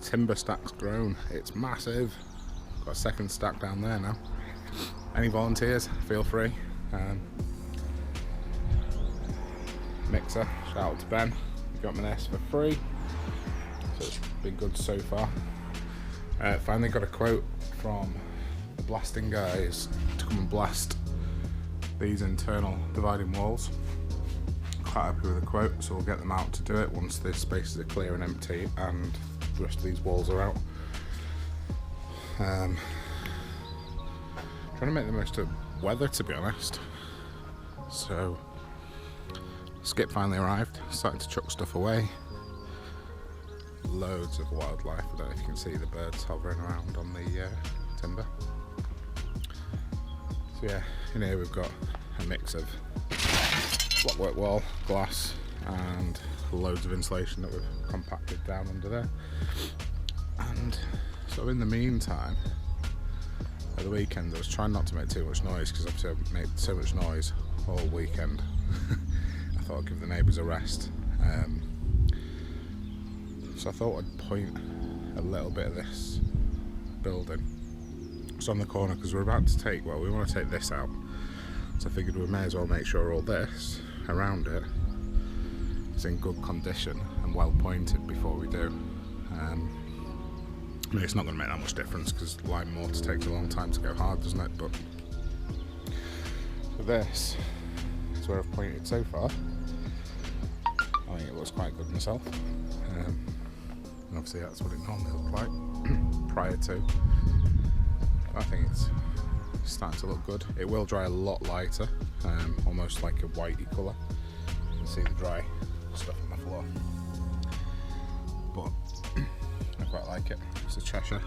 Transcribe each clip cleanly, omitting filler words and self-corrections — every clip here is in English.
timber stack's grown. It's massive. Got a second stack down there now. Any volunteers, feel free. Mixer, shout out to Ben. He got me this for free. So it's been good so far. Finally got a quote from the blasting guys to come and blast these internal dividing walls. Quite happy with the quote, so we'll get them out to do it once the spaces are clear and empty and the rest of these walls are out. Trying to make the most of weather, to be honest. So Skip finally arrived, starting to chuck stuff away. Loads of wildlife. I don't know if you can see the birds hovering around on the timber. So yeah, in here we've got a mix of blockwork wall, glass, and loads of insulation that we've compacted down under there. And so in the meantime, at the weekend I was trying not to make too much noise, because obviously I've made so much noise all weekend. I thought I'd give the neighbours a rest. So I thought I'd point a little bit of this building. It's on the corner because we're about to take, well, we want to take this out. So I figured we may as well make sure all this around it is in good condition and well pointed before we do. I mean, it's not going to make that much difference because lime mortar takes a long time to go hard, doesn't it? But for this is where I've pointed so far. I think it looks quite good myself. And obviously that's what it normally looked like prior to. I think it's starting to look good. It will dry a lot lighter, almost like a whitey colour. You can see the dry stuff on the floor. But I quite like it. It's a Cheshire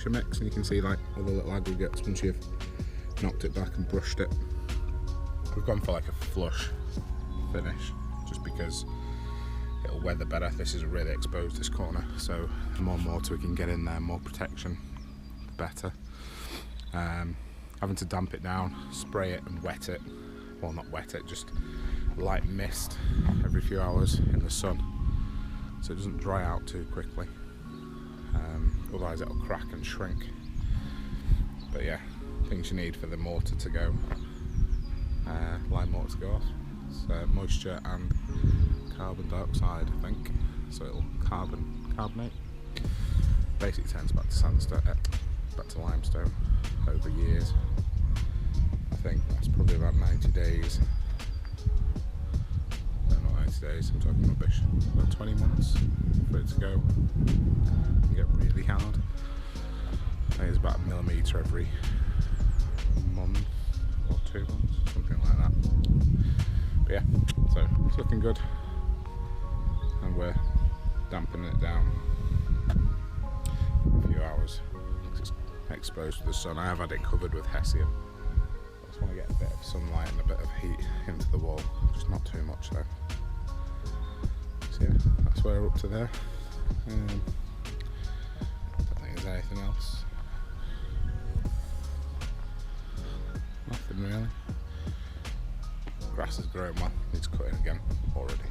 mix, and you can see like all the little aggregates once you've knocked it back and brushed it. We've gone for like a flush finish, just because it'll weather better. This is really exposed, this corner, so the more mortar we can get in there, more protection, the better. Having to damp it down, spray it and wet it, well, not wet it, just light mist every few hours in the sun so it doesn't dry out too quickly, otherwise it'll crack and shrink. But yeah, things you need for the mortar to go, lime mortar to go off. It's moisture and carbon dioxide, I think, so it'll carbonate. Basically turns back to sandstone, back to limestone over years. I think that's probably about 90 days. No, not 90 days, I'm talking rubbish. About 20 months for it to go and get really hard. I think it's about 1 millimetre every month or 2 months, something like that. But yeah, so it's looking good, and we're damping it down a few hours because it's exposed to the sun. I have had it covered with hessian. I just want to get a bit of sunlight and a bit of heat into the wall, just not too much though. So yeah, that's where we're up to there. I don't think there's anything else. Nothing really. Grass is growing well, needs cutting again already.